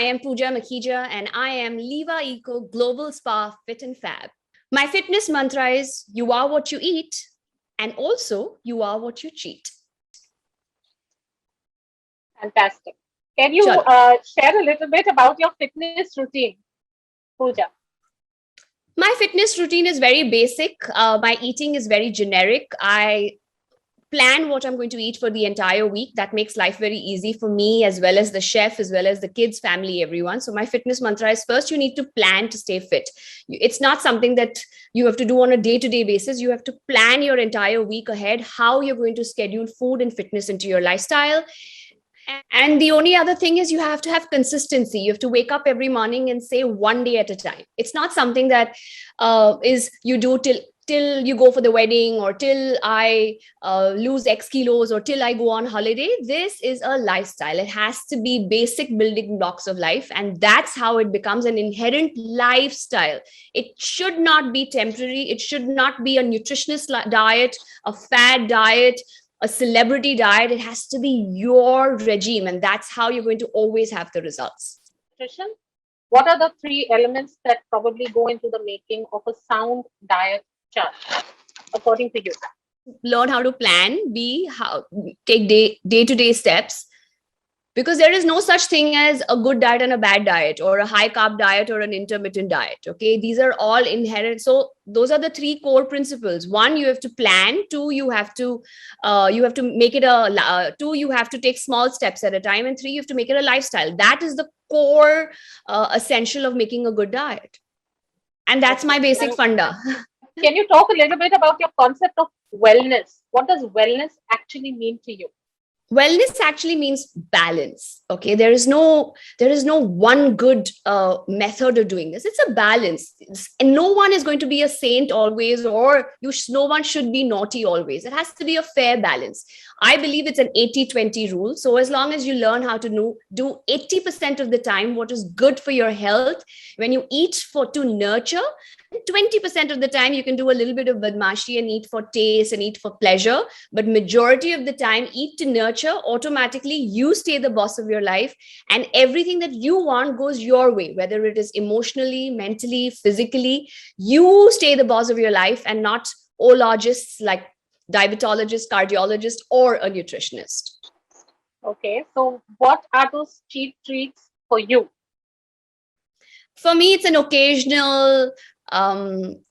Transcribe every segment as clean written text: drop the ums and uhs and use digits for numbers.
am Pooja Makhija and I am Livaeco GlobalSpa Fit Fab. My fitness mantra is you are what you eat and also you are what you cheat. Fantastic. Can you share a little bit about your fitness routine, Pooja? My fitness routine is very basic. My eating is very generic. I plan what I'm going to eat for the entire week. That makes life very easy for me, as well as the chef, as well as the kids, family, everyone. So my fitness mantra is first, you need to plan to stay fit. It's not something that you have to do on a day-to-day basis. You have to plan your entire week ahead, how you're going to schedule food and fitness into your lifestyle. And the only other thing is you have to have consistency. You have to wake up every morning and say one day at a time. It's not something that is you do till you go for the wedding, or till I lose X kilos, or till I go on holiday. This is a lifestyle. It has to be basic building blocks of life. And that's how it becomes an inherent lifestyle. It should not be temporary. It should not be a nutritionist diet, a fad diet, a celebrity diet. It has to be your regime. And that's how you're going to always have the results. Nutrition. What are the 3 elements that probably go into the making of a sound diet chart, according to you? Learn how to plan, take day-to-day steps, because there is no such thing as a good diet and a bad diet, or a high carb diet or an intermittent diet. Okay, these are all inherent. So those are the 3 core principles. 1, you have to plan. 2, you have to make it 2, you have to take small steps at a time, and 3, you have to make it a lifestyle. That is the core essential of making a good diet, and that's my basic funda. Can you talk a little bit about your concept of wellness? What does wellness actually mean to you? Wellness actually means balance. Okay, there is no one good method of doing this. It's a balance, and no one is going to be a saint always, or no one should be naughty always. It has to be a fair balance. I believe it's an 80-20 rule. So as long as you learn how to do 80% of the time what is good for your health, when you eat to nurture, 20% of the time you can do a little bit of badmashi and eat for taste and eat for pleasure, but majority of the time eat to nurture. Automatically you stay the boss of your life, and everything that you want goes your way, whether it is emotionally, mentally, physically. You stay the boss of your life, and not ologists like diabetologist, cardiologist, or a nutritionist. Okay, so what are those cheat treats for you? For me, it's an occasional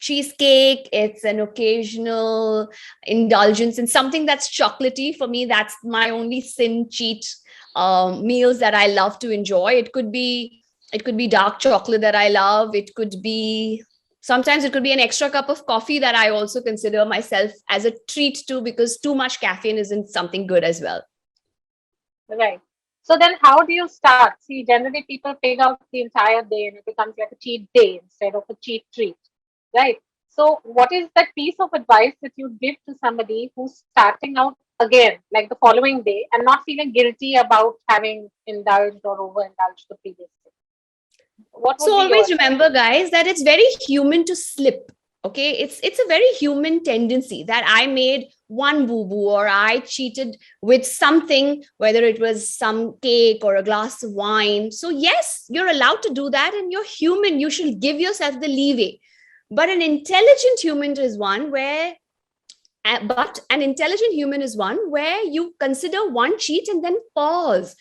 cheesecake. It's an occasional indulgence in something that's chocolatey. For me, that's my only sin cheat meals that I love to enjoy. It could be dark chocolate that I love. Sometimes it could be an extra cup of coffee that I also consider myself as a treat too, because too much caffeine isn't something good as well. Right. So then how do you start? See, generally people pig out the entire day and it becomes like a cheat day instead of a cheat treat, right? So what is that piece of advice that you give to somebody who's starting out again, like the following day, and not feeling guilty about having indulged or overindulged the previous day? So always remember, guys, that it's very human to slip. Okay, it's a very human tendency that I made one boo-boo, or I cheated with something, whether it was some cake or a glass of wine. So yes, you're allowed to do that, and you're human. You should give yourself the leeway. But an intelligent human is one where you consider one cheat and then pause.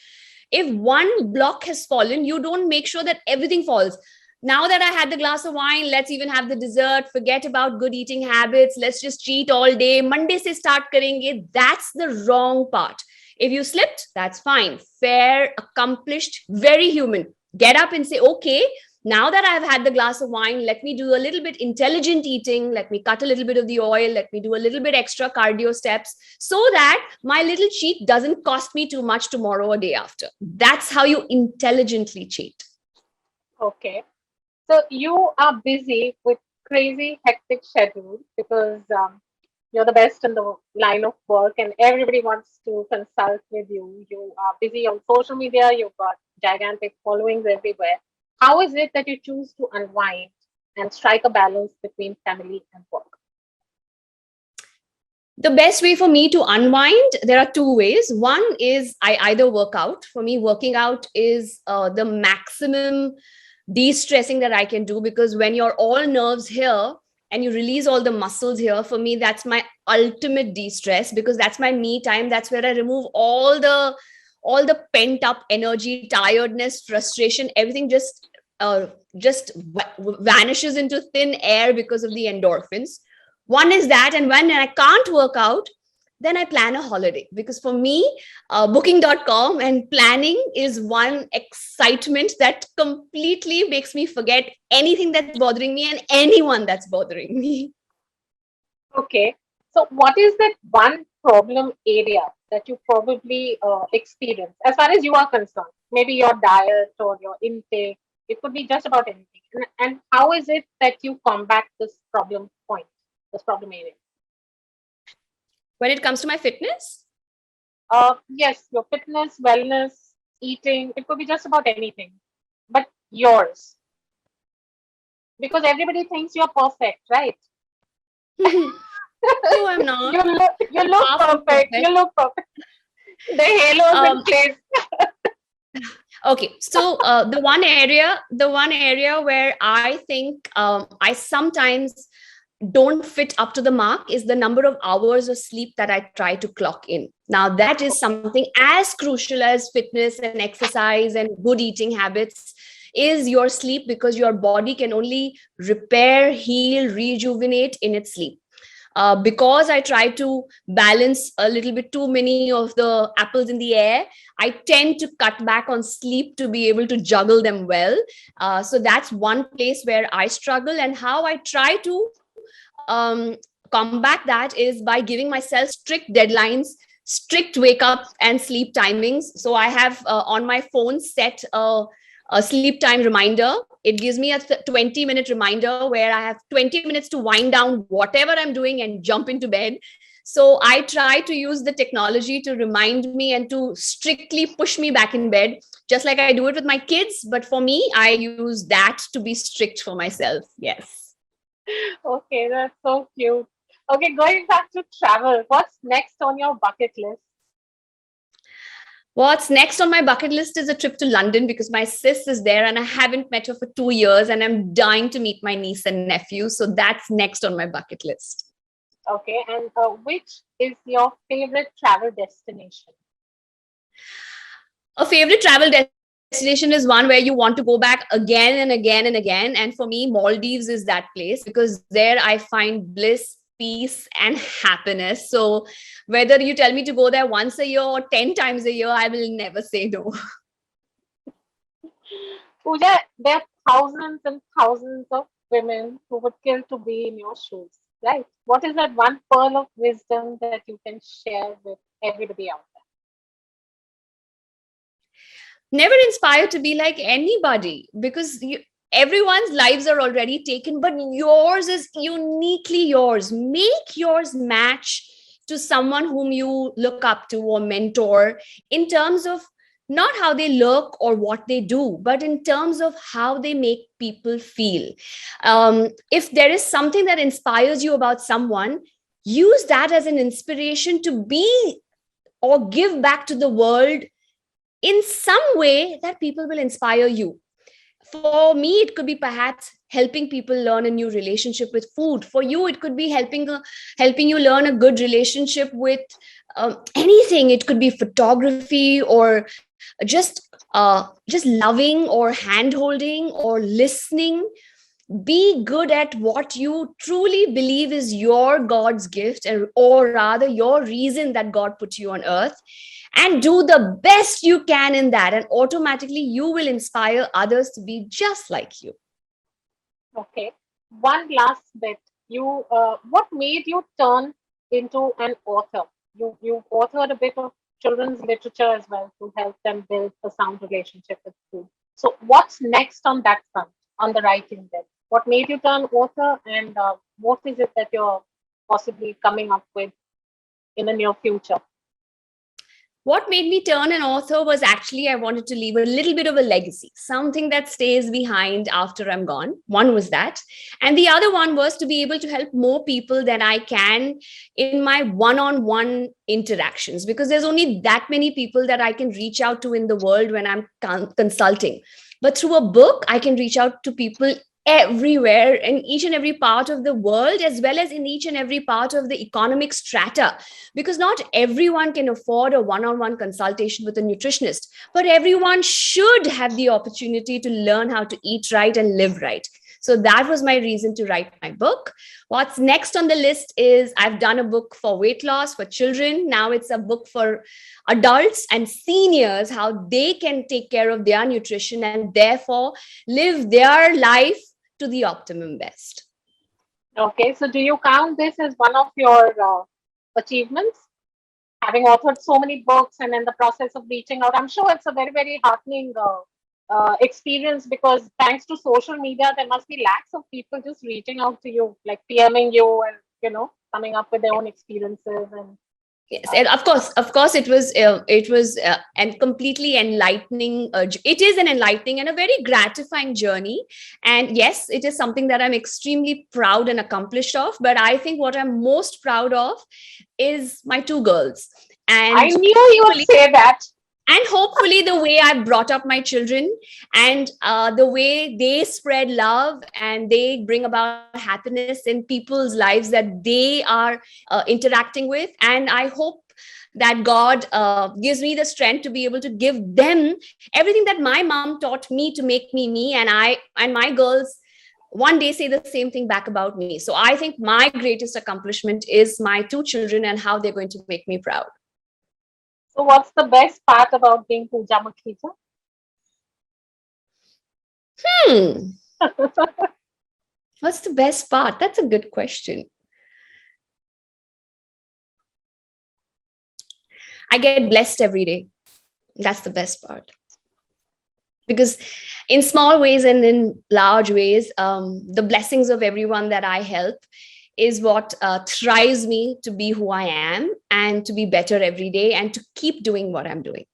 If one block has fallen, you don't make sure that everything falls. Now that I had the glass of wine, let's even have the dessert. Forget about good eating habits. Let's just cheat all day. Monday se start karenge. That's the wrong part. If you slipped, that's fine. Fair, accomplished, very human. Get up and say, okay, now that I've had the glass of wine, let me do a little bit intelligent eating. Let me cut a little bit of the oil. Let me do a little bit extra cardio steps, so that my little cheat doesn't cost me too much tomorrow or day after. That's how you intelligently cheat. Okay. So you are busy with crazy, hectic schedule because you're the best in the line of work and everybody wants to consult with you. You are busy on social media. You've got gigantic followings everywhere. How is it that you choose to unwind and strike a balance between family and work? The best way for me to unwind, there are two ways. One is I either work out. For me, working out is the maximum de-stressing that I can do, because when you're all nerves here and you release all the muscles here, for me, that's my ultimate de-stress, because that's my me time. That's where I remove all the pent up energy, tiredness, frustration, everything just vanishes into thin air because of the endorphins. One is that, and when I can't work out, then I plan a holiday, because for me, booking.com and planning is one excitement that completely makes me forget anything that's bothering me and anyone that's bothering me. Okay. So, what is that one problem area that you probably experience as far as you are concerned? Maybe your diet or your intake. It could be just about anything. And how is it that you combat this problem point, this problem area? When it comes to my fitness, Yes, your fitness, wellness, eating. It could be just about anything, but yours, because everybody thinks you're perfect, right? no, I'm not. You look Far from perfect. You perfect. look perfect. The halo's in Um, place. okay, so the one area where I think I sometimes don't fit up to the mark is the number of hours of sleep that I try to clock in. Now, that is Okay. something as crucial as fitness and exercise and good eating habits is your sleep, because your body can only repair, heal, rejuvenate in its sleep. Because I try to balance a little bit too many of the apples in the air, I tend to cut back on sleep to be able to juggle them well. So that's one place where I struggle, and how I try to um, combat that is by giving myself strict deadlines, strict wake up and sleep timings. So I have on my phone set a sleep time reminder. It gives me a 20-minute reminder where I have 20 minutes to wind down whatever I'm doing and jump into bed. So I try to use the technology to remind me and to strictly push me back in bed, just like I do it with my kids. But for me, I use that to be strict for myself. Yes. Okay, that's so cute. Okay, going back to travel, what's next on your bucket list? What's next on my bucket list is a trip to London, because my sis is there and I haven't met her for 2 years and I'm dying to meet my niece and nephew. So that's next on my bucket list. Okay, and which is your favorite travel destination? A favorite travel destination is one where you want to go back again and again and again. And for me, Maldives is that place, because there I find bliss, peace, and happiness. So whether you tell me to go there once a year or 10 times a year, I will never say no. Pooja, there are thousands and thousands of women who would kill to be in your shoes, right? What is that one pearl of wisdom that you can share with everybody out Never inspire to be like anybody, because everyone's lives are already taken, but yours is uniquely yours. Make yours match to someone whom you look up to or mentor, in terms of not how they look or what they do, but in terms of how they make people feel. If there is something that inspires you about someone, use that as an inspiration to be or give back to the world in some way that people will inspire you. For me, it could be perhaps helping people learn a new relationship with food. For you, it could be helping you learn a good relationship with anything. It could be photography, or just loving or hand holding or listening. Be good at what you truly believe is your God's gift, or rather your reason that God put you on earth, and do the best you can in that, and automatically you will inspire others to be just like you. there? Okay. One last bit. What made you turn into an author? You authored a bit of children's literature as well to help them build a sound relationship with food. So, what's next on that front, on the writing bit? What made you turn author, and what is it that you're possibly coming up with in the near future? What made me turn an author was actually I wanted to leave a little bit of a legacy, something that stays behind after I'm gone. One was that. And the other one was to be able to help more people than I can in my one-on-one interactions, because there's only that many people that I can reach out to in the world when I'm consulting. But through a book, I can reach out to people everywhere in each and every part of the world, as well as in each and every part of the economic strata, because not everyone can afford a one-on-one consultation with a nutritionist, but everyone should have the opportunity to learn how to eat right and live right. So that was my reason to write my book. What's next on the list is I've done a book for weight loss for children. Now it's a book for adults and seniors, how they can take care of their nutrition and therefore live their life to the optimum best. Okay, so do you count this as one of your achievements? Having authored so many books and in the process of reaching out, I'm sure it's a very, very heartening experience, because thanks to social media, there must be lakhs of people just reaching out to you, like PMing you and, coming up with their own experiences. And yes, and of course, it was and completely enlightening. It is an enlightening and a very gratifying journey. And yes, it is something that I'm extremely proud and accomplished of. But I think what I'm most proud of is my two girls. And I knew you would say that. And hopefully the way I brought up my children and the way they spread love and they bring about happiness in people's lives that they are interacting with. And I hope that God gives me the strength to be able to give them everything that my mom taught me to make me me. And my girls one day say the same thing back about me. So I think my greatest accomplishment is my two children and how they're going to make me proud. So what's the best part about being Pooja Makhija? What's the best part? That's a good question. I get blessed every day. That's the best part. Because in small ways and in large ways, the blessings of everyone that I help is what thrives me to be who I am and to be better every day and to keep doing what I'm doing.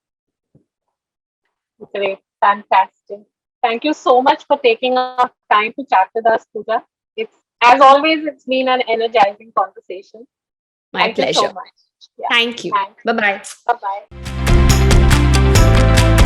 Great. Fantastic. Thank you so much for taking up time to chat with us, Pooja. As always, it's been an energizing conversation. My pleasure. Thank you so much. Yeah. Thank you. Bye-bye. Bye-bye.